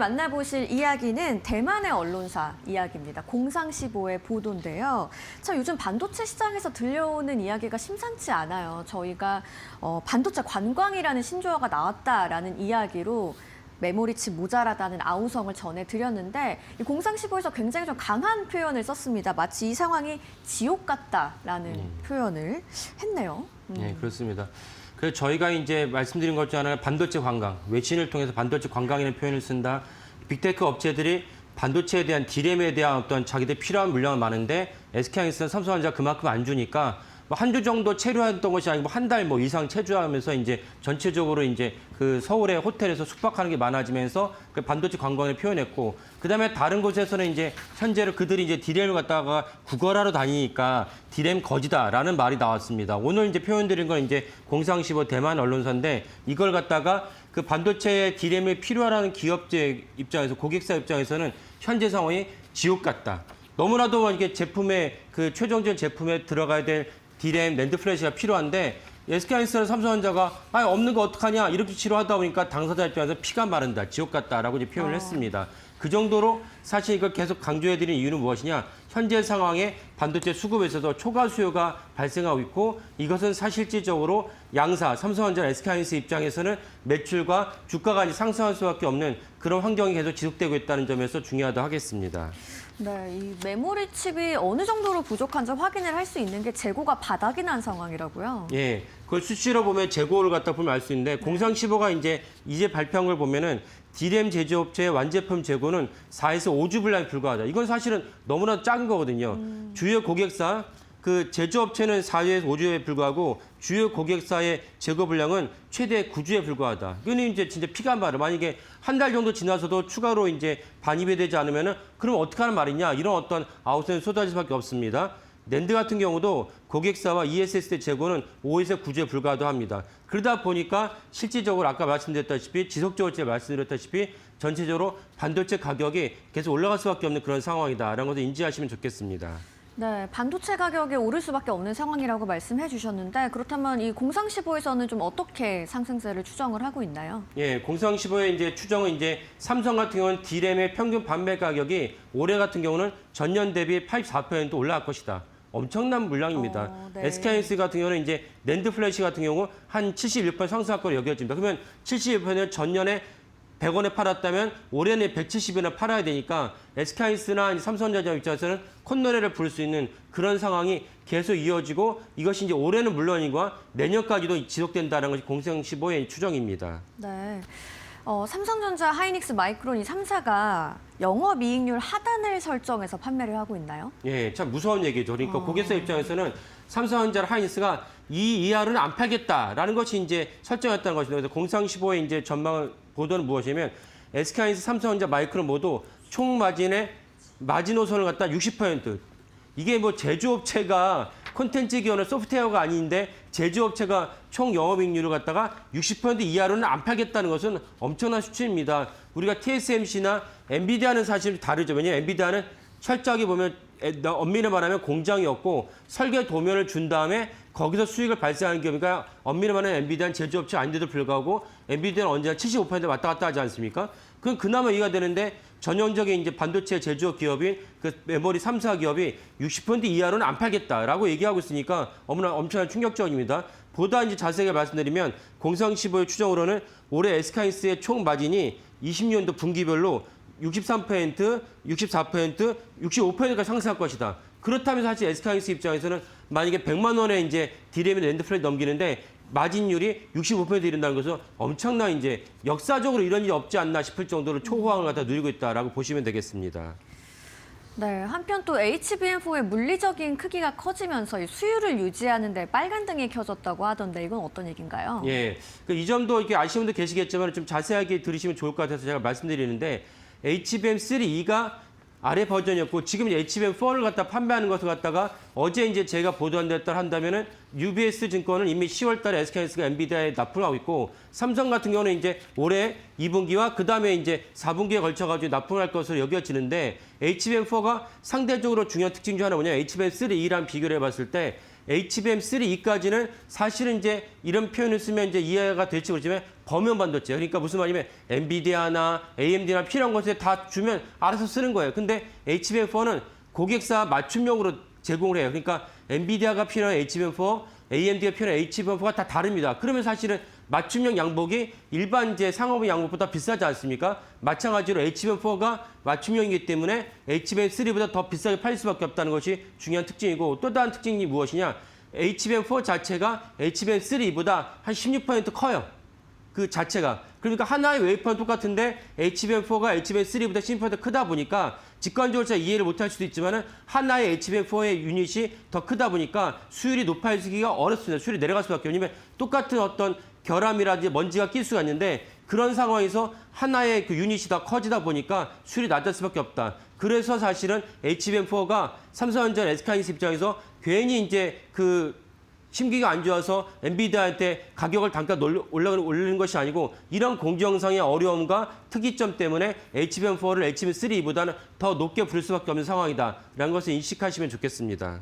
만나보실 이야기는 대만의 언론사 이야기입니다. 공상시보의 보도인데요. 참 요즘 반도체 시장에서 들려오는 이야기가 심상치 않아요. 저희가 반도체 관광이라는 신조어가 나왔다라는 이야기로 메모리칩 모자라다는 아우성을 전해드렸는데 이 공상시보에서 굉장히 좀 강한 표현을 썼습니다. 마치 이 상황이 지옥 같다라는 표현을 했네요. 네, 그렇습니다. 그래서 저희가 이제 말씀드린 것 중 하나는 반도체 관광, 외신을 통해서 반도체 관광이라는 표현을 쓴다. 빅테크 업체들이 반도체에 대한 디램에 대한 어떤 자기들 필요한 물량은 많은데 SK하이닉스는 삼성전자 그만큼 안 주니까 뭐 한 주 정도 체류했던 것이 아니고 한 달 뭐 이상 체류하면서 이제 전체적으로 이제 그 서울의 호텔에서 숙박하는 게 많아지면서 그 반도체 관광을 표현했고, 그다음에 다른 곳에서는 이제 현재로 그들이 이제 디램을 갖다가 구걸하러 다니니까 디램 거지다라는 말이 나왔습니다. 오늘 이제 표현드린 건 이제 공상시보 대만 언론사인데 이걸 갖다가 그 반도체 디램이 필요하다는 기업체 입장에서 고객사 입장에서는 현재 상황이 지옥 같다. 너무나도 이게 제품에 그 최종적인 제품에 들어가야 될 디램, 낸드 플래시가 필요한데 SK하이닉스는 삼성전자가 없는 거 어떡하냐 이렇게 치료하다 보니까 당사자 입장에서 피가 마른다, 지옥 같다라고 이제 표현을 했습니다. 그 정도로 사실 이걸 계속 강조해드린 이유는 무엇이냐? 현재 상황에 반도체 수급에서도 초과 수요가 발생하고 있고 이것은 사실질적으로 양사, 삼성전자, SK하이닉스 입장에서는 매출과 주가가 상승할 수밖에 없는 그런 환경이 계속 지속되고 있다는 점에서 중요하다 하겠습니다. 네, 이 메모리 칩이 어느 정도로 부족한지 확인을 할 수 있는 게 재고가 바닥이 난 상황이라고요. 예, 그걸 수치로 보면 재고를 갖다 보면 알 수 있는데 공상시보가 이제 발표한 걸 보면은 디램 제조업체의 완제품 재고는 4에서 5주 분량에 불과하다. 이건 사실은 너무나 작은 거거든요. 주요 고객사 그 제조업체는 4주에서 5주에 불과하고 주요 고객사의 재고 분량은 최대 9주에 불과하다. 이건 이제 진짜 피가 마르. 만약에 한 달 정도 지나서도 추가로 이제 반입이 되지 않으면은 그럼 어떻게 하는 말이냐? 이런 어떤 아웃선이 쏟아질 수밖에 없습니다. 낸드 같은 경우도 고객사와 ESSD 재고는 5에서 9주에 불과하도 합니다. 그러다 보니까 실질적으로 아까 말씀드렸다시피 지속적으로 제가 말씀드렸다시피 전체적으로 반도체 가격이 계속 올라갈 수밖에 없는 그런 상황이다라는 것을 인지하시면 좋겠습니다. 네, 반도체 가격이 오를 수밖에 없는 상황이라고 말씀해 주셨는데 그렇다면 이 공상시보에서는 좀 어떻게 상승세를 추정을 하고 있나요? 예, 공상시보의 이제 추정은 이제 삼성 같은 경우는 디램의 평균 판매 가격이 올해 같은 경우는 전년 대비 84% 올라갈 것이다. 엄청난 물량입니다. 네. SK하이닉스 같은 경우는 이제 낸드 플래시 같은 경우 한 71% 상승할 거로 여겨집니다. 그러면 71%는 전년에 100원에 팔았다면 올해는 170원에 팔아야 되니까 SK하이닉스나 삼성전자 입장에서는 콧노래를 부를 수 있는 그런 상황이 계속 이어지고 이것이 이제 올해는 물론이고 내년까지도 지속된다는 것이 공상시보의 추정입니다. 네. 삼성전자, 하이닉스, 마이크론 이 3사가 영업이익률 하단을 설정해서 판매를 하고 있나요? 예, 참 무서운 얘기죠. 그러니까 고객사 입장에서는 삼성전자, 하이닉스가 이 이하로는 안 팔겠다라는 것이 이제 설정했다는 것입니다. 그래서 공상시보의 이제 전망 보도는 무엇이냐면 SK하이닉스, 삼성전자, 마이크론 모두 총 마지노선을 갖다 60%. 이게 뭐 제조업체가 콘텐츠 기업은 소프트웨어가 아닌데 제조업체가 총 영업이익률을 갖다가 60% 이하로는 안 팔겠다는 것은 엄청난 수치입니다. 우리가 TSMC나 엔비디아는 사실 다르죠. 왜냐하면 엔비디아는 철저하게 보면 엄밀히 말하면 공장이 없고 설계 도면을 준 다음에 거기서 수익을 발생하는 기업이니까 엄밀히 말하면 엔비디아는 제조업체 아닌데도 불구하고 엔비디아는 언제나 75% 왔다 갔다 하지 않습니까? 그건 그나마 이해가 되는데 전형적인 이제 반도체 제조업 기업인 그 메모리 3사 기업이 60% 이하로는 안 팔겠다라고 얘기하고 있으니까 엄청난 충격적입니다. 보다 이제 자세하게 말씀드리면 공상시보의 추정으로는 올해 SK하이닉스의 총 마진이 20년도 분기별로 63%, 64%, 65%까지 상승할 것이다. 그렇다면 사실 SK하이닉스 입장에서는 만약에 100만 원에 이제 디램이 낸드 플래시 넘기는데 마진율이 65% 이른다는 것은 엄청난 이제 역사적으로 이런 일이 없지 않나 싶을 정도로 초호황을 갖다 누리고 있다라고 보시면 되겠습니다. 네, 한편 또 HBM4의 물리적인 크기가 커지면서 수율을 유지하는 데 빨간등이 켜졌다고 하던데 이건 어떤 얘기인가요? 예, 이 점도 이렇게 아시는 분들 계시겠지만 좀 자세하게 들으시면 좋을 것 같아서 제가 말씀드리는데 HBM3E가 아래 버전이었고 지금 HBM4를 갖다 판매하는 것을 갖다가 어제 이제 제가 보도한 데 따라 한다면은 UBS 증권은 이미 10월 달에 SK하이닉스가 엔비디아에 납품을 하고 있고 삼성 같은 경우는 이제 올해 2분기와 그다음에 이제 4분기에 걸쳐 가지고 납품을 할 것으로 여겨지는데 HBM4가 상대적으로 중요한 특징 중 하나 뭐냐 HBM3E랑 비교를 해 봤을 때 HBM3E까지는 사실은 이제 이런 표현을 쓰면 이제 이해가 될지 모르지만 범용 반도체. 그러니까 무슨 말이냐면 엔비디아나 AMD나 필요한 것에 다 주면 알아서 쓰는 거예요. 근데 HBM4는 고객사 맞춤형으로 제공을 해요. 그러니까 엔비디아가 필요한 HBM4, AMD가 필요한 HBM4가 다 다릅니다. 그러면 사실은 맞춤형 양복이 일반 이제 상업의 양복보다 비싸지 않습니까? 마찬가지로 HBM4가 맞춤형이기 때문에 HBM3보다 더 비싸게 팔릴 수밖에 없다는 것이 중요한 특징이고 또 다른 특징이 무엇이냐? HBM4 자체가 HBM3보다 한 16% 커요. 그 자체가. 그러니까 하나의 웨이퍼는 똑같은데 HBM4가 HBM3보다 16% 크다 보니까 직관적으로 잘 이해를 못할 수도 있지만 하나의 HBM4의 유닛이 더 크다 보니까 수율이 높아지기가 어렵습니다. 수율이 내려갈 수밖에 없는 왜냐면 똑같은 어떤 결함이라든지 먼지가 낄 수가 있는데 그런 상황에서 하나의 그 유닛이 더 커지다 보니까 수율이 낮을 수밖에 없다. 그래서 사실은 HBM4가 삼성전자, SK하이닉스 입장에서 괜히 이제 그 심기가 안 좋아서 엔비디아한테 가격을 단가 올리는 것이 아니고 이런 공정상의 어려움과 특이점 때문에 HBM4를 HBM3보다는 더 높게 부를 수밖에 없는 상황이다라는 것을 인식하시면 좋겠습니다.